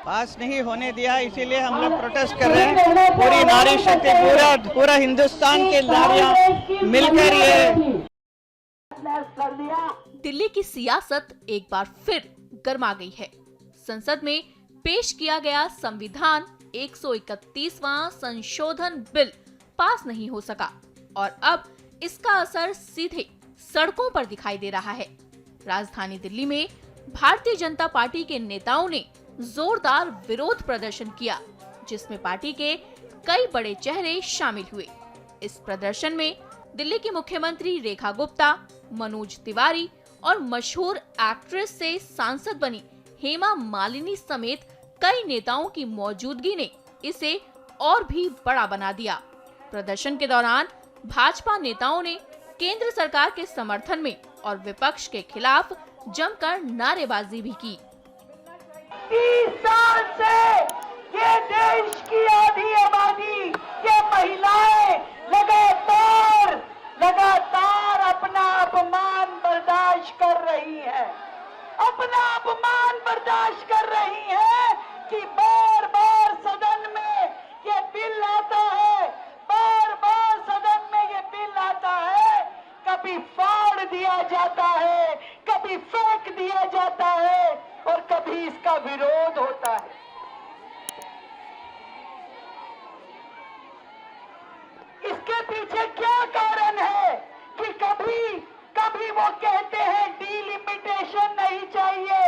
पास नहीं होने दिया, इसीलिए हम लोग प्रोटेस्ट कर रहे हैं। पूरी नारी शक्ति, पूरा हिंदुस्तान के नारियां मिलकर ये। दिल्ली की सियासत एक बार फिर गर्मा गई है। संसद में पेश किया गया संविधान 131वां संशोधन बिल पास नहीं हो सका और अब इसका असर सीधे सड़कों पर दिखाई दे रहा है। राजधानी दिल्ली में भारतीय जनता पार्टी के नेताओं ने जोरदार विरोध प्रदर्शन किया, जिसमें पार्टी के कई बड़े चेहरे शामिल हुए। इस प्रदर्शन में दिल्ली की मुख्यमंत्री रेखा गुप्ता, मनोज तिवारी और मशहूर एक्ट्रेस से सांसद बनी हेमा मालिनी समेत कई नेताओं की मौजूदगी ने इसे और भी बड़ा बना दिया। प्रदर्शन के दौरान भाजपा नेताओं ने केंद्र सरकार के समर्थन में और विपक्ष के खिलाफ जमकर नारेबाजी भी की। 30 साल से ये देश की आधी आबादी, ये महिलाएं लगातार अपना अपमान बर्दाश्त कर रही है, अपना अपमान बर्दाश्त कर रही है कि बार बार सदन में ये बिल आता है, बार बार सदन में ये बिल आता है, कभी फाड़ दिया जाता है, कभी फेंक दिया जाता है और कभी इसका विरोध होता है। इसके पीछे क्या कारण है कि कभी वो कहते हैं डिलिमिटेशन नहीं चाहिए,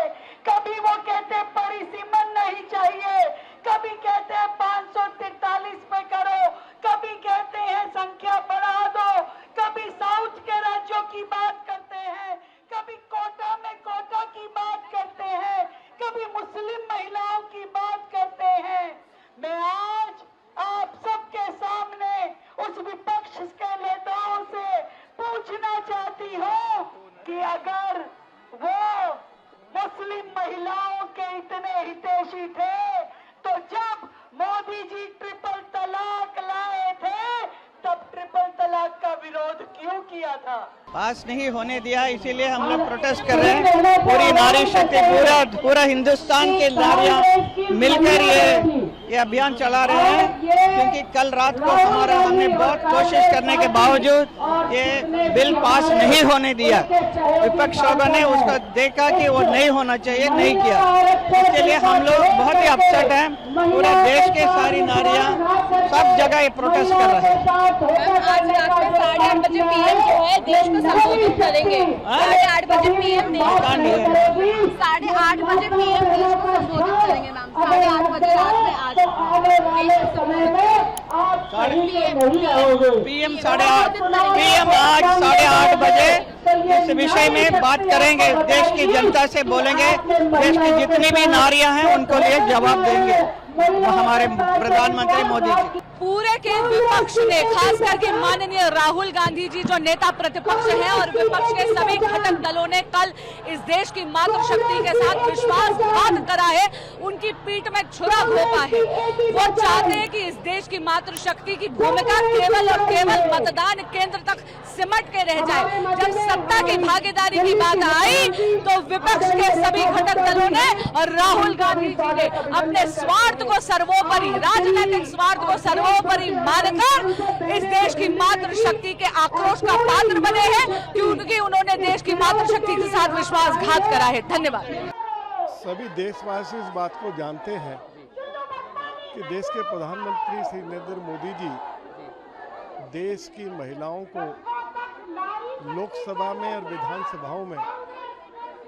कभी वो कहते हैं परिसीमन नहीं चाहिए, कभी कहते हैं 543 पे करो, कभी कहते हैं संख्या बढ़ा दो, कभी साउथ के राज्यों की बात करते हैं, कभी कोटा में कोटा की बात करते हैं, कभी मुस्लिम महिलाओं की बात करते हैं। मैं आज आप सबके सामने उस विपक्ष के नेताओं से पूछना चाहती हूँ कि अगर वो मुस्लिम महिलाओं के इतने हितैषी थे तो जब मोदी जी ट्रिपल तलाक लाए थे तब ट्रिपल तलाक का विरोध क्यों किया था? पास नहीं होने दिया, इसीलिए हम लोग प्रोटेस्ट कर रहे हैं। पूरी नारी शक्ति, पूरा हिंदुस्तान के नारियां मिलकर ये अभियान चला रहे हैं, क्योंकि कल रात को हमने बहुत कोशिश करने के बावजूद ये बिल पास नहीं होने दिया। विपक्ष लोगों ने उसको देखा कि वो नहीं होना चाहिए, नहीं किया, इसलिए हम लोग बहुत ही अपसेट हैं। पूरे देश के सारी नारियां सब जगह ये प्रोटेस्ट कर रहे हैं। आज रात को 8:30 बजे पीएम जो है देश को संबोधित करेंगे। 8:30 बजे पीएम 8:30 बजे पीएम देश को संबोधित करेंगे। मैम 8:30 बजे रात में आज पीएम आज 8:30 बजे इस विषय में बात करेंगे, देश की जनता से बोलेंगे, देश की जितनी भी नारियां हैं उनको लिए जवाब देंगे हमारे प्रधानमंत्री मोदी जी। पूरे के विपक्ष ने, खास करके माननीय राहुल गांधी जी जो नेता प्रतिपक्ष हैं और विपक्ष के सभी घटक दलों ने कल इस देश की मातृशक्ति के साथ विश्वासघात करा है, उनकी पीठ में छुरा घोंपा है। वो चाहते हैं कि इस देश की मातृशक्ति की भूमिका केवल और केवल मतदान केंद्र तक सिमट के रह जाए। जब सत्ता की भागीदारी की बात आई तो विपक्ष के सभी घटक दलों ने और राहुल गांधी जी ने अपने स्वार्थ को सर्वोपरि, राजनीतिक स्वार्थ को सर्वोपरि मानकर इस देश की मातृशक्ति के आक्रोश का पात्र बने हैं, क्योंकि उन्होंने देश की मातृशक्ति के साथ विश्वासघात करा है। धन्यवाद। सभी देशवासी इस बात को जानते हैं कि देश के प्रधानमंत्री श्री नरेंद्र मोदी जी देश की महिलाओं को लोकसभा में और विधानसभाओं में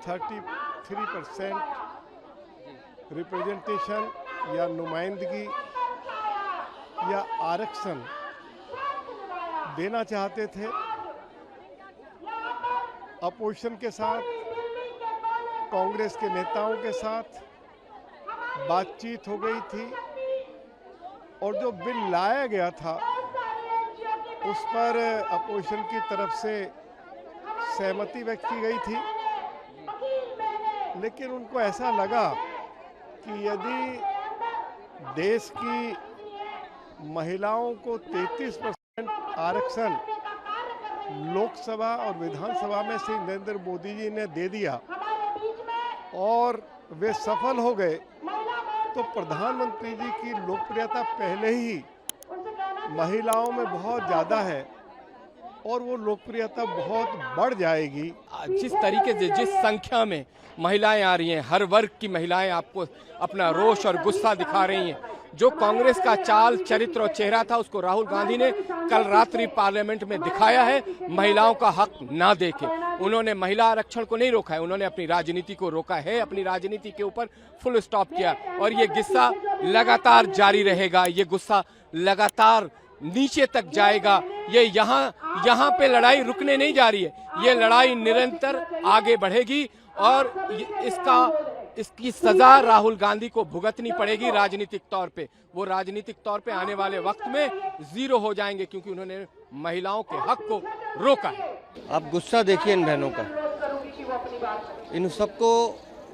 33% रिप्रेजेंटेशन या नुमाइंदगी या आरक्षण देना चाहते थे। अपोजिशन के साथ, कांग्रेस के नेताओं के साथ बातचीत हो गई थी और जो बिल लाया गया था उस पर अपोजिशन की तरफ से सहमति व्यक्त की गई थी, लेकिन उनको ऐसा लगा कि यदि देश की महिलाओं को 33% आरक्षण लोकसभा और विधानसभा में श्री नरेंद्र मोदी जी ने दे दिया और वे सफल हो गए, तो प्रधानमंत्री जी की लोकप्रियता पहले ही महिलाओं में बहुत ज़्यादा है और वो लोकप्रियता बहुत बढ़ जाएगी। जिस तरीके से, जिस संख्या में महिलाएं आ रही हैं, हर वर्ग की महिलाएं आपको अपना रोष और गुस्सा दिखा रही हैं। जो कांग्रेस का चाल, चरित्र और चेहरा था, उसको राहुल गांधी ने कल रात्रि पार्लियामेंट में दिखाया है। महिलाओं का हक ना देके उन्होंने महिला आरक्षण को नहीं रोका है, उन्होंने अपनी राजनीति को रोका है, अपनी राजनीति के ऊपर फुल स्टॉप किया और ये गुस्सा लगातार जारी रहेगा, ये गुस्सा लगातार नीचे तक जाएगा। ये यहाँ पे लड़ाई रुकने नहीं जा रही है, ये लड़ाई निरंतर आगे बढ़ेगी और इसकी सजा राहुल गांधी को भुगतनी पड़ेगी राजनीतिक तौर पे। वो राजनीतिक तौर पे आने वाले वक्त में जीरो हो जाएंगे क्योंकि उन्होंने महिलाओं के हक को रोका है। आप गुस्सा देखिए इन बहनों का, इन सबको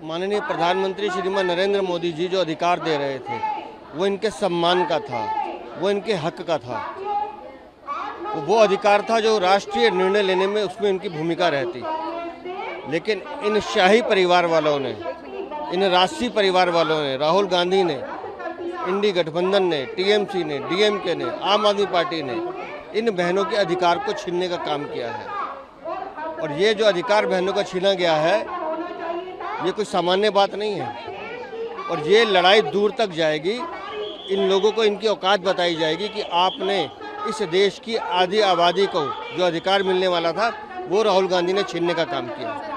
माननीय प्रधानमंत्री श्रीमान नरेंद्र मोदी जी जो अधिकार दे रहे थे वो इनके सम्मान का था, वो इनके हक का था, वो अधिकार था जो राष्ट्रीय निर्णय लेने में उसमें इनकी भूमिका रहती। लेकिन इन शाही परिवार वालों ने, इन राष्ट्रीय परिवार वालों ने, राहुल गांधी ने, इंडी गठबंधन ने, टीएमसी ने, डीएमके ने, आम आदमी पार्टी ने इन बहनों के अधिकार को छीनने का काम किया है। और ये जो अधिकार बहनों का छीना गया है ये कोई सामान्य बात नहीं है और ये लड़ाई दूर तक जाएगी। इन लोगों को इनकी औकात बताई जाएगी कि आपने इस देश की आधी आबादी को जो अधिकार मिलने वाला था वो राहुल गांधी ने छीनने का काम किया।